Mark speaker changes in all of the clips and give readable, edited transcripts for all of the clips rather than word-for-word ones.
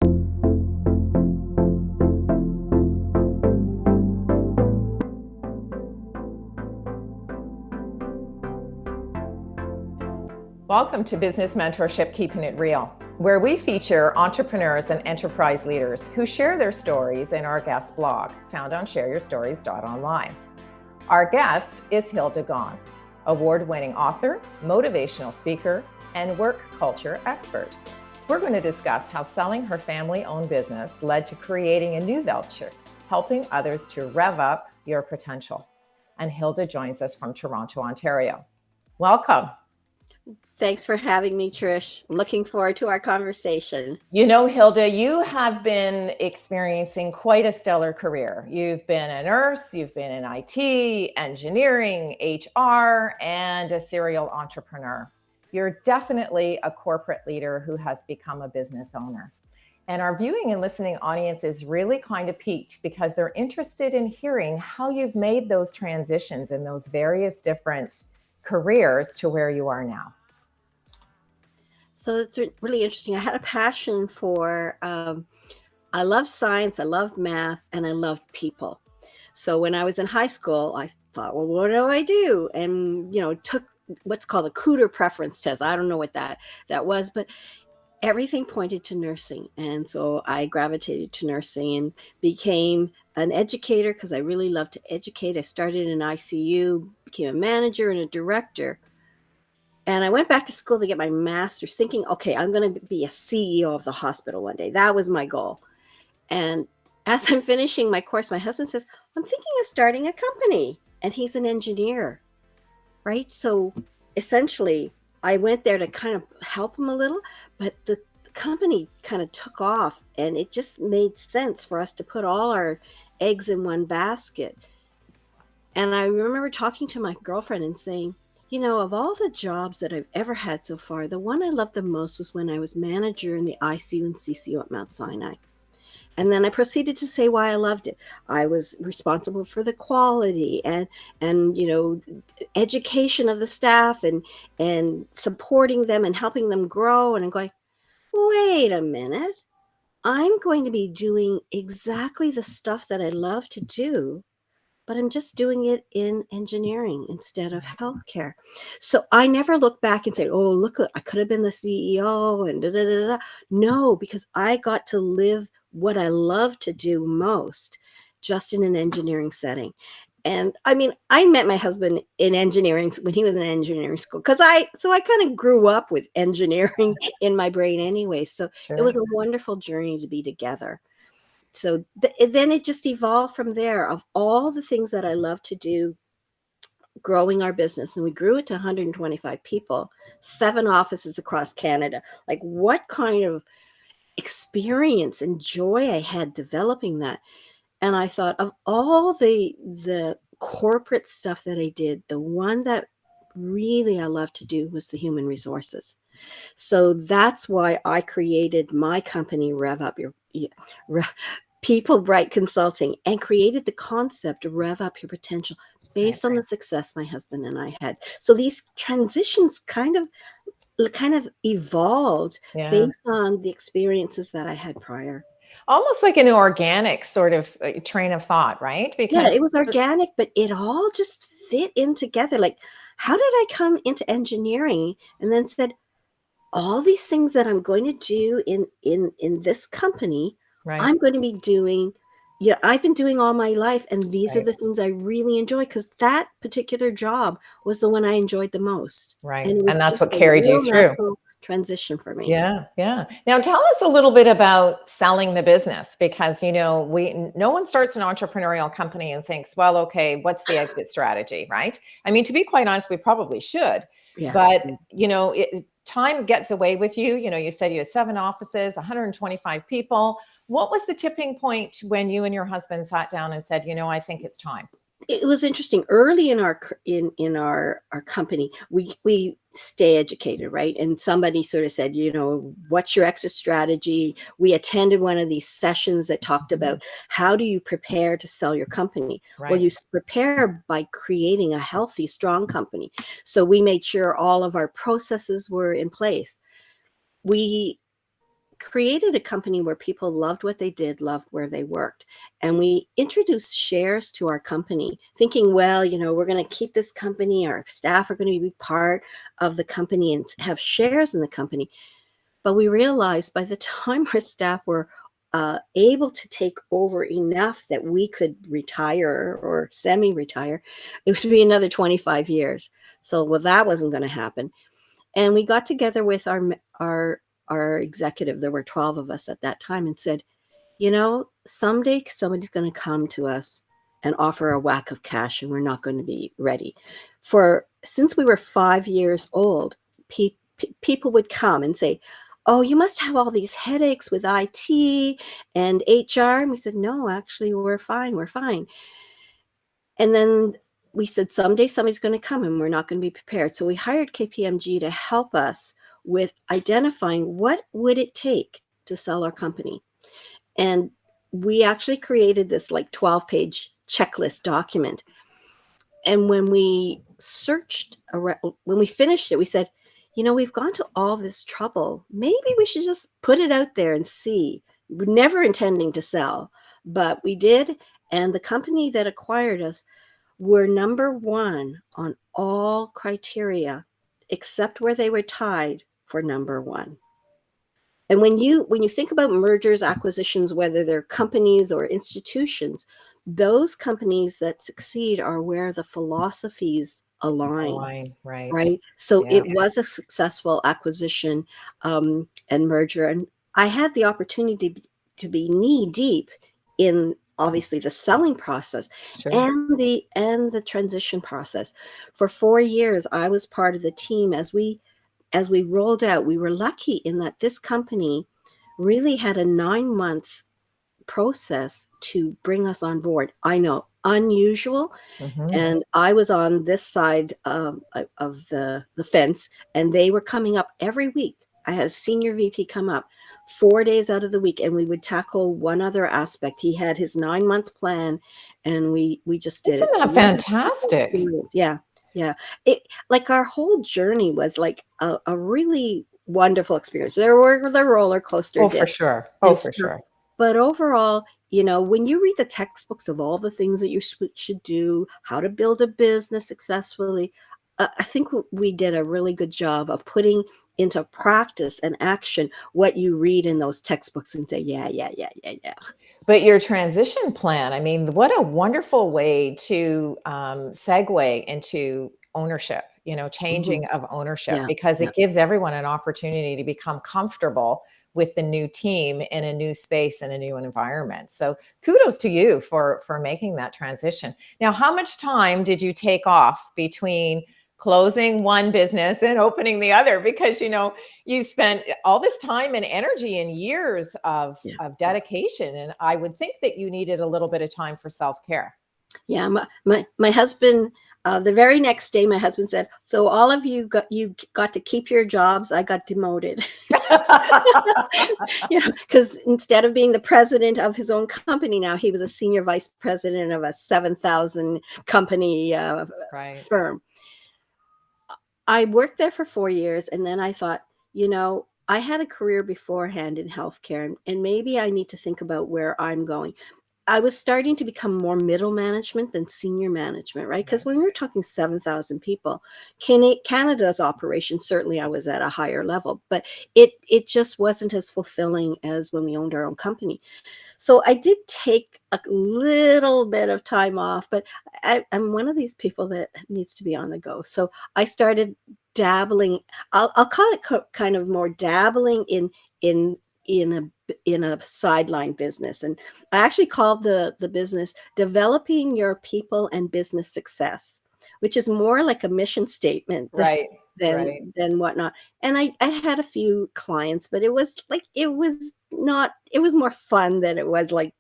Speaker 1: Welcome to Business Mentorship, Keepin It Real, where we feature entrepreneurs and enterprise leaders who share their stories in our guest blog, found on shareyourstories.online. Our guest is Hilda Gan, award-winning author, motivational speaker, and work culture expert. We're going to discuss how selling her family-owned business led to creating a new venture, helping others to rev up your potential. And Hilda joins us from Toronto, Ontario. Welcome.
Speaker 2: Thanks for having me, Trish. Looking forward to our conversation.
Speaker 1: You know, Hilda, you have been experiencing quite a stellar career. You've been a nurse, you've been in IT, engineering, HR, and a serial entrepreneur. You're definitely a corporate leader who has become a business owner. And our viewing and listening audience is really kind of piqued because they're interested in hearing how you've made those transitions in those various different careers to where you are now.
Speaker 2: So it's really interesting. I had a passion for, I love science, I love math, and I love people. So when I was in high school, I thought, well, what do I do? And, took what's called a Cooter preference test. I don't know what that was, but everything pointed to nursing. And so I gravitated to nursing and became an educator because I really love to educate. I started in ICU, became a manager and a director. And I went back to school to get my master's thinking, okay, I'm going to be a CEO of the hospital one day. That was my goal. And as I'm finishing my course, my husband says, I'm thinking of starting a company. And he's an engineer, right? So essentially, I went there to kind of help him a little, but the company kind of took off and it just made sense for us to put all our eggs in one basket. And I remember talking to my girlfriend and saying, of all the jobs that I've ever had so far, the one I loved the most was when I was manager in the ICU and CCU at Mount Sinai. And then I proceeded to say why I loved it. I was responsible for the quality and education of the staff and supporting them and helping them grow. And I'm going, wait a minute. I'm going to be doing exactly the stuff that I love to do, but I'm just doing it in engineering instead of healthcare. So I never look back and say, oh, look, I could have been the CEO and da, da, da, da. No, because I got to live what I love to do most just in an engineering setting. And I mean, I met my husband in engineering when he was in engineering school because I kind of grew up with engineering in my brain anyway. So Sure. It was a wonderful journey to be together. So then it just evolved from there of all the things that I love to do, growing our business. And we grew it to 125 people, 7 offices across Canada. Like what kind of experience and joy I had developing that. And I thought of all the corporate stuff that I did, the one that really I love to do was the human resources. So that's why I created my company, REVUP Your People Bright Consulting, and created the concept of Rev Up Your Potential based on the success my husband and I had. So these transitions kind of evolved based on the experiences that I had prior.
Speaker 1: Almost like an organic sort of train of thought, right?
Speaker 2: Because it was organic, but it all just fit in together. Like, how did I come into engineering and then said, all these things that I'm going to do in this company, right. I'm going to be doing, I've been doing all my life. And these are the things I really enjoy because that particular job was the one I enjoyed the most.
Speaker 1: Right. And that's what carried you through.
Speaker 2: Transition for me.
Speaker 1: Yeah. Now tell us a little bit about selling the business because, no one starts an entrepreneurial company and thinks, well, okay, what's the exit strategy, right? I mean, to be quite honest, we probably should, but time gets away with you. You said you had 7 offices, 125 people. What was the tipping point when you and your husband sat down and said, I think it's time?
Speaker 2: It was interesting. Early in our company, we stay educated, right? And somebody sort of said, what's your exit strategy? We attended one of these sessions that talked about how do you prepare to sell your company? Right. Well, you prepare by creating a healthy, strong company. So we made sure all of our processes were in place. We created a company where people loved what they did, loved where they worked. And we introduced shares to our company, thinking, well, we're going to keep this company. Our staff are going to be part of the company and have shares in the company. But we realized by the time our staff were able to take over enough that we could retire or semi-retire, it would be another 25 years. So, well, that wasn't going to happen. And we got together with our executive. There were 12 of us at that time, and said, someday somebody's going to come to us and offer a whack of cash, and we're not going to be ready. Since we were 5 years old, people would come and say, oh, you must have all these headaches with IT and HR. And we said, no, actually, we're fine. And then we said, someday somebody's going to come and we're not going to be prepared. So we hired KPMG to help us with identifying what would it take to sell our company. And we actually created this 12-page checklist document. And when we finished it, we said, we've gone to all this trouble. Maybe we should just put it out there and see. We're never intending to sell, but we did. And the company that acquired us were number one on all criteria, except where they were tied for number one. And when you think about mergers, acquisitions, whether they're companies or institutions, those companies that succeed are where the philosophies align. Right. So it was a successful acquisition and merger. And I had the opportunity to be knee deep in obviously the selling process and the transition process. For 4 years, I was part of the team as we rolled out. We were lucky in that this company really had a 9-month process to bring us on board. I know, unusual. And I was on this side of the fence, and they were coming up every week. I had a senior VP come up 4 days out of the week, and we would tackle one other aspect. He had his 9-month plan, and we just did it.
Speaker 1: Isn't that fantastic?
Speaker 2: Yeah. Our whole journey was like a really wonderful experience. There were the roller coaster dips.
Speaker 1: For sure.
Speaker 2: But overall, when you read the textbooks of all the things that you should do, how to build a business successfully, I think we did a really good job of putting into practice and action what you read in those textbooks and say, yeah.
Speaker 1: But your transition plan, I mean, what a wonderful way to segue into ownership, changing of ownership, because it gives everyone an opportunity to become comfortable with the new team in a new space and a new environment. So kudos to you for making that transition. Now, how much time did you take off between closing one business and opening the other? Because, you spent all this time and energy and years of dedication. And I would think that you needed a little bit of time for self-care.
Speaker 2: Yeah. My husband, the very next day, my husband said, so all of you got to keep your jobs. I got demoted. Because instead of being the president of his own company, now he was a senior vice president of a 7,000 company firm. I worked there for 4 years, and then I thought, I had a career beforehand in healthcare, and maybe I need to think about where I'm going. I was starting to become more middle management than senior management, right? Because when we're talking 7,000 people, Canada's operation, certainly I was at a higher level, but it just wasn't as fulfilling as when we owned our own company. So I did take a little bit of time off, but I'm one of these people that needs to be on the go. So I started dabbling. I'll call it kind of more dabbling in a sideline business. And I actually called the business Developing Your People and Business Success, which is more like a mission statement than whatnot. And I had a few clients, but it was more fun than it was like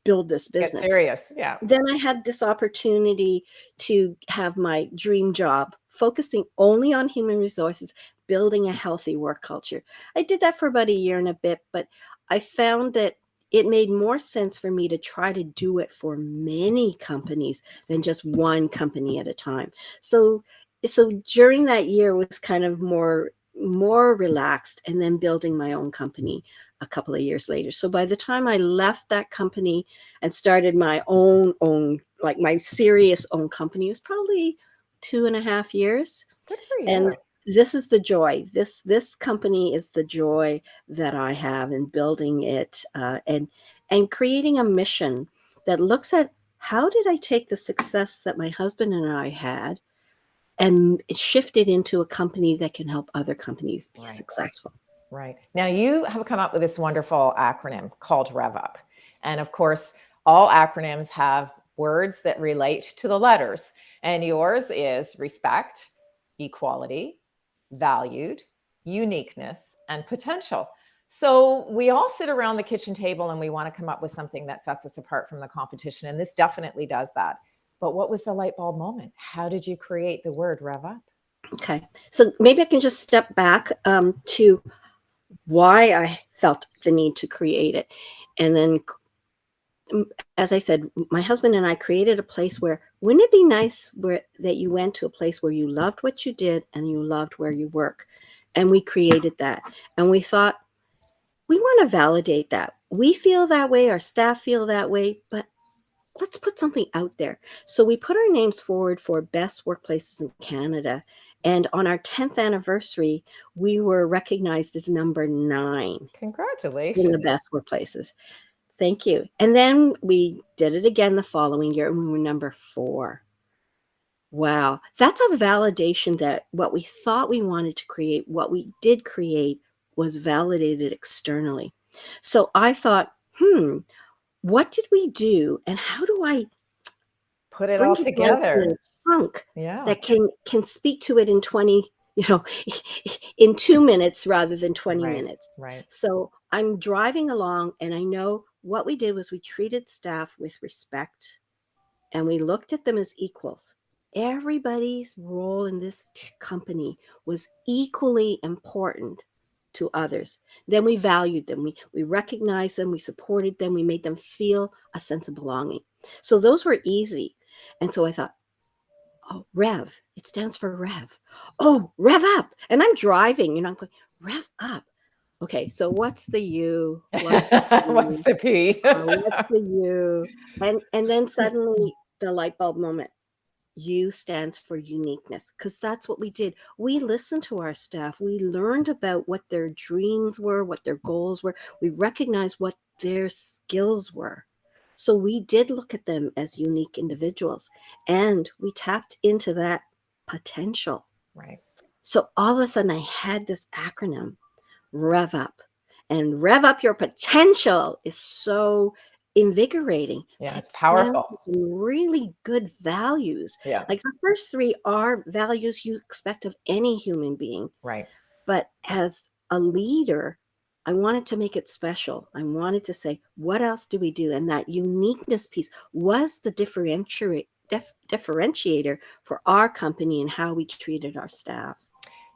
Speaker 2: build this business.
Speaker 1: Get serious. Yeah.
Speaker 2: Then I had this opportunity to have my dream job, focusing only on human resources, building a healthy work culture. I did that for about a year and a bit, but I found that it made more sense for me to try to do it for many companies than just one company at a time. So during that year was kind of more relaxed, and then building my own company a couple of years later. So by the time I left that company and started my own, like my serious own company, it was probably 2.5 years.
Speaker 1: Good for you.
Speaker 2: And this is the joy. This company is the joy that I have in building it, and creating a mission that looks at how did I take the success that my husband and I had and shift it into a company that can help other companies be successful.
Speaker 1: Right. Now you have come up with this wonderful acronym called REVUP. And of course, all acronyms have words that relate to the letters. And yours is respect, equality, valued, uniqueness, and potential. So we all sit around the kitchen table and we want to come up with something that sets us apart from the competition. And this definitely does that. But what was the light bulb moment? How did you create the word REVUP?
Speaker 2: Okay. So maybe I can just step back to why I felt the need to create it. And then, as I said, my husband and I created a place where, wouldn't it be nice that you went to a place where you loved what you did and you loved where you work? And we created that. And we thought, we want to validate that. We feel that way, our staff feel that way, but let's put something out there. So we put our names forward for best workplaces in Canada. And on our 10th anniversary, we were recognized as number 9
Speaker 1: Congratulations.
Speaker 2: in the best workplaces. Thank you. And then we did it again the following year, and we were number 4. Wow. That's a validation that what we thought we wanted to create, what we did create, was validated externally. So I thought, what did we do, and how do I
Speaker 1: put it
Speaker 2: bring
Speaker 1: all
Speaker 2: it down
Speaker 1: together?
Speaker 2: in a chunk
Speaker 1: Yeah.
Speaker 2: that can speak to it in 20, in 2 minutes rather than 20 minutes.
Speaker 1: Right.
Speaker 2: So I'm driving along, and I know what we did was we treated staff with respect, and we looked at them as equals. Everybody's role in this company was equally important to others. Then we valued them. We recognized them. We supported them. We made them feel a sense of belonging. So those were easy. And so I thought, oh, REV, it stands for REV. Oh, REV up. And I'm driving, I'm going, REV up. Okay, so what's the U?
Speaker 1: What's the P?
Speaker 2: What's the U? And then suddenly the light bulb moment. U stands for uniqueness, because that's what we did. We listened to our staff. We learned about what their dreams were, what their goals were. We recognized what their skills were. So we did look at them as unique individuals, and we tapped into that potential.
Speaker 1: Right.
Speaker 2: So all of a sudden I had this acronym, REV UP. And REV UP Your Potential is so invigorating.
Speaker 1: Yeah, it's powerful.
Speaker 2: Really good values.
Speaker 1: Yeah.
Speaker 2: Like the first 3 are values you expect of any human being.
Speaker 1: Right.
Speaker 2: But as a leader, I wanted to make it special. I wanted to say, what else do we do? And that uniqueness piece was the differentiator for our company and how we treated our staff.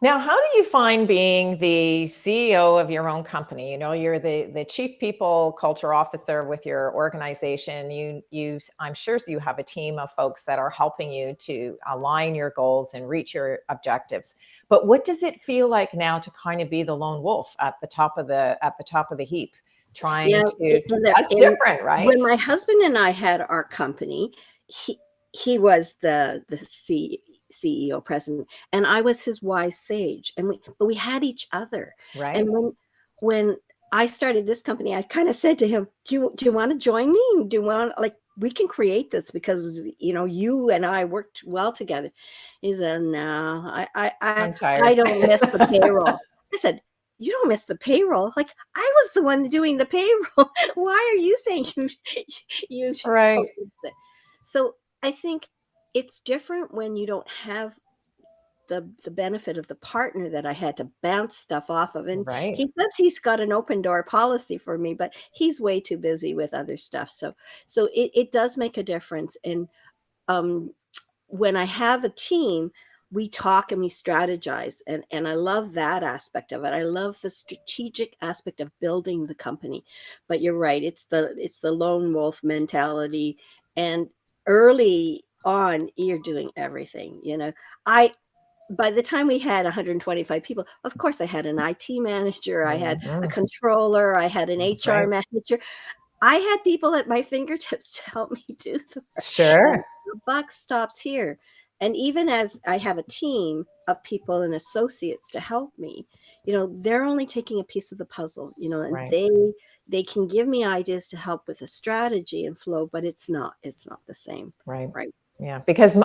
Speaker 1: Now, how do you find being the CEO of your own company? You're the chief people culture officer with your organization. I'm sure you have a team of folks that are helping you to align your goals and reach your objectives. But what does it feel like now to kind of be the lone wolf at the top of the heap, trying to? That's different, right?
Speaker 2: When my husband and I had our company, he was the CEO president, and I was his wise sage, but we had each other.
Speaker 1: Right.
Speaker 2: And when I started this company, I kind of said to him, do you want to join me? Do you want, like, we can create this because you and I worked well together. He said, no,
Speaker 1: I'm tired.
Speaker 2: I don't miss the payroll. I said, you don't miss the payroll. Like, I was the one doing the payroll. Why are you saying you
Speaker 1: Right.
Speaker 2: don't miss it? So I think it's different when you don't have the benefit of the partner that I had to bounce stuff off of. And
Speaker 1: right.
Speaker 2: He says he's got an open door policy for me, but he's way too busy with other stuff. So it does make a difference. And when I have a team, we talk and we strategize. And I love that aspect of it. I love the strategic aspect of building the company. But you're right. It's the lone wolf mentality. And early on, you're doing everything. by the time we had 125 people, of course, I had an IT manager, I had a controller, I had an HR manager. I had people at my fingertips to help me do the work.
Speaker 1: Sure.
Speaker 2: And the buck stops here. And even as I have a team of people and associates to help me, they're only taking a piece of the puzzle, and they can give me ideas to help with a strategy and flow, but it's not the same.
Speaker 1: Right.
Speaker 2: Right.
Speaker 1: Yeah, because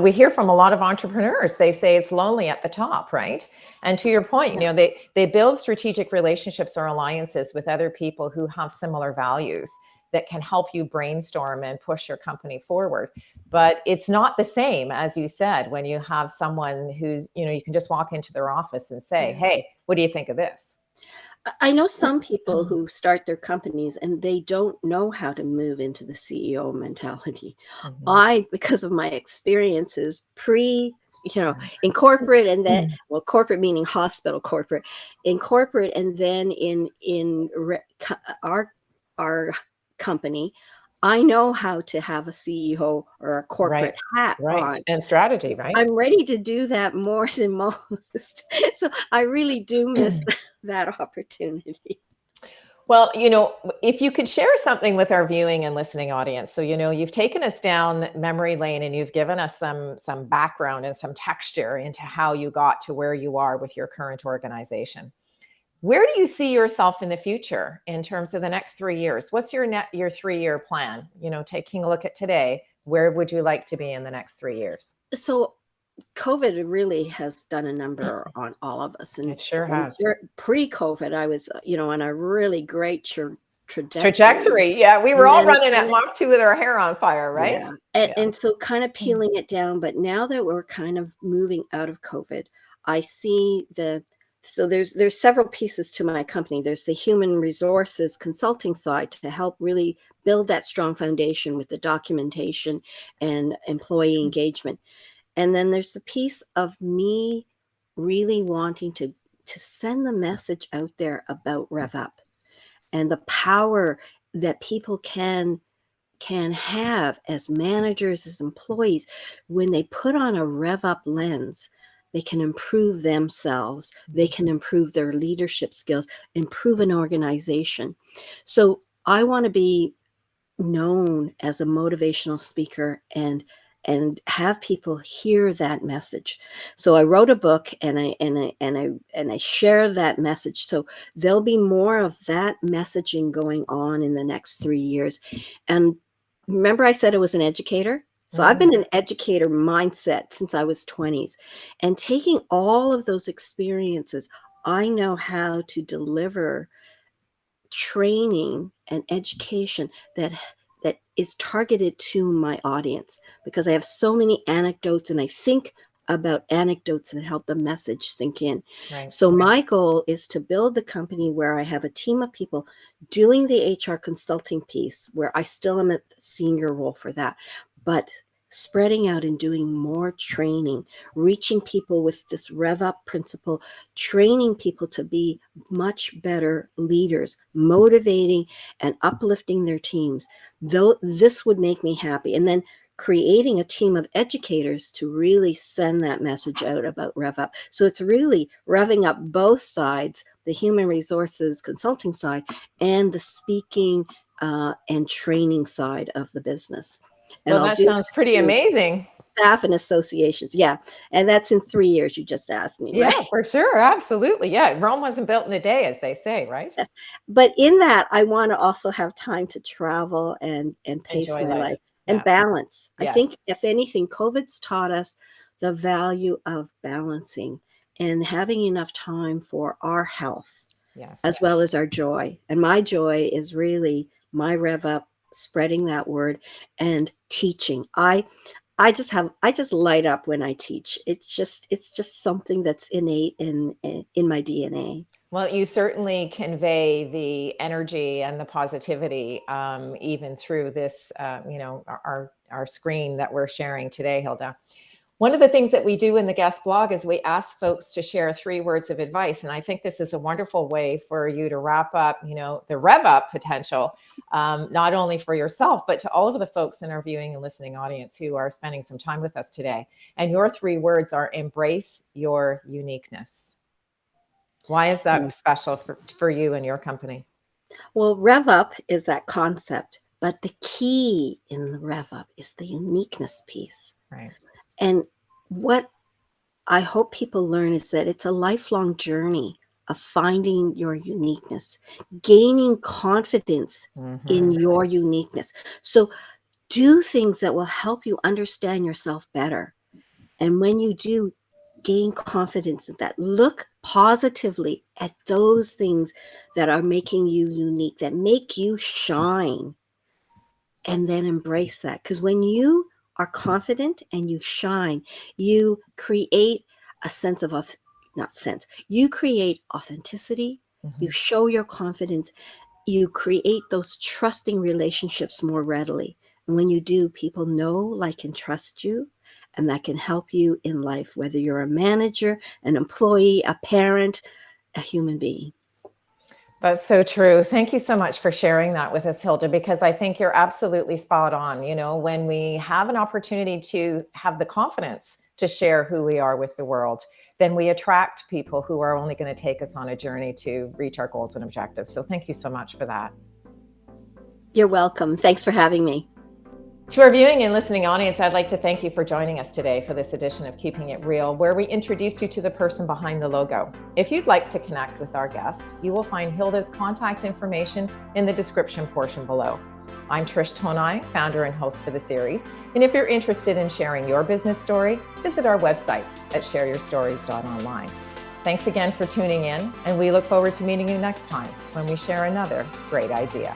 Speaker 1: we hear from a lot of entrepreneurs. They say it's lonely at the top, right? And to your point, they build strategic relationships or alliances with other people who have similar values that can help you brainstorm and push your company forward. But it's not the same, as you said, when you have someone who's, you can just walk into their office and say, "Hey, what do you think of this?"
Speaker 2: I know some people who start their companies and they don't know how to move into the CEO mentality. Because of my experiences in corporate, and then, corporate meaning hospital corporate, in corporate, and then our company, I know how to have a CEO or a corporate hat on.
Speaker 1: And strategy, right?
Speaker 2: I'm ready to do that more than most. So I really do miss that opportunity.
Speaker 1: Well, if you could share something with our viewing and listening audience. So, you've taken us down memory lane and you've given us some background and some texture into how you got to where you are with your current organization. Where do you see yourself in the future in terms of the next 3 years? What's your 3-year plan? Taking a look at today, where would you like to be in the next 3 years?
Speaker 2: So COVID really has done a number on all of us. And
Speaker 1: It sure has.
Speaker 2: Pre-COVID, I was, on a really great
Speaker 1: trajectory. Yeah, we were all running at Mach 2 with our hair on fire, right?
Speaker 2: Yeah. And so kind of peeling it down. But now that we're kind of moving out of COVID, I see so there's several pieces to my company. There's the human resources consulting side to help really build that strong foundation with the documentation and employee engagement. And then there's the piece of me really wanting to send the message out there about REVUP and the power that people can have as managers, as employees, when they put on a REVUP lens. They can improve themselves. They can improve their leadership skills, improve an organization. So I want to be known as a motivational speaker and have people hear that message. So I wrote a book and I share that message. So there'll be more of that messaging going on in the next 3 years. And remember, I said I was an educator. So I've been an educator mindset since I was 20s, and taking all of those experiences, I know how to deliver training and education that is targeted to my audience, because I have so many anecdotes and I think about anecdotes that help the message sink in. So my goal is to build the company where I have a team of people doing the HR consulting piece, where I still am at the senior role for that, but spreading out and doing more training, reaching people with this REVUP principle, training people to be much better leaders, motivating and uplifting their teams. Though this would make me happy. And then creating a team of educators to really send that message out about REVUP. So it's really revving up both sides, the human resources consulting side and the speaking and training side of the business.
Speaker 1: Well, that sounds pretty amazing.
Speaker 2: Staff and associations. Yeah. And that's in 3 years. You just asked me.
Speaker 1: Yeah,
Speaker 2: right?
Speaker 1: for sure. Absolutely. Yeah. Rome wasn't built in a day, as they say, right?
Speaker 2: Yes. But in that, I want to also have time to travel and pace
Speaker 1: Enjoy
Speaker 2: my
Speaker 1: life.
Speaker 2: life and balance.
Speaker 1: Yes.
Speaker 2: I think, if anything, COVID's taught us the value of balancing and having enough time for our health, as well as our joy. And my joy is really my REVUP, spreading that word and teaching. I just light up when I teach. It's just something that's innate in my DNA.
Speaker 1: Well, you certainly convey the energy and the positivity, even through this, our screen that we're sharing today, Hilda. One of the things that we do in the guest blog is we ask folks to share 3 words of advice. And I think this is a wonderful way for you to wrap up, the rev up potential, not only for yourself, but to all of the folks in our viewing and listening audience who are spending some time with us today. And your 3 words are embrace your uniqueness. Why is that special for you and your company?
Speaker 2: Well, rev up is that concept, but the key in the rev up is the uniqueness piece.
Speaker 1: Right.
Speaker 2: And what I hope people learn is that it's a lifelong journey of finding your uniqueness, gaining confidence in your uniqueness. So do things that will help you understand yourself better. And when you do, gain confidence in that. Look positively at those things that are making you unique, that make you shine, and then embrace that. Because when you are confident and you shine, you create a sense of you create authenticity, you show your confidence, you create those trusting relationships more readily. And when you do, people know, like, and trust you, and that can help you in life, whether you're a manager, an employee, a parent, a human being.
Speaker 1: That's so true. Thank you so much for sharing that with us, Hilda, because I think you're absolutely spot on. When we have an opportunity to have the confidence to share who we are with the world, then we attract people who are only going to take us on a journey to reach our goals and objectives. So thank you so much for that.
Speaker 2: You're welcome. Thanks for having me.
Speaker 1: To our viewing and listening audience, I'd like to thank you for joining us today for this edition of Keeping It Real, where we introduced you to the person behind the logo. If you'd like to connect with our guest, you will find Hilda's contact information in the description portion below. I'm Trish Tonai, founder and host for the series. And if you're interested in sharing your business story, visit our website at shareyourstories.online. Thanks again for tuning in, and we look forward to meeting you next time when we share another great idea.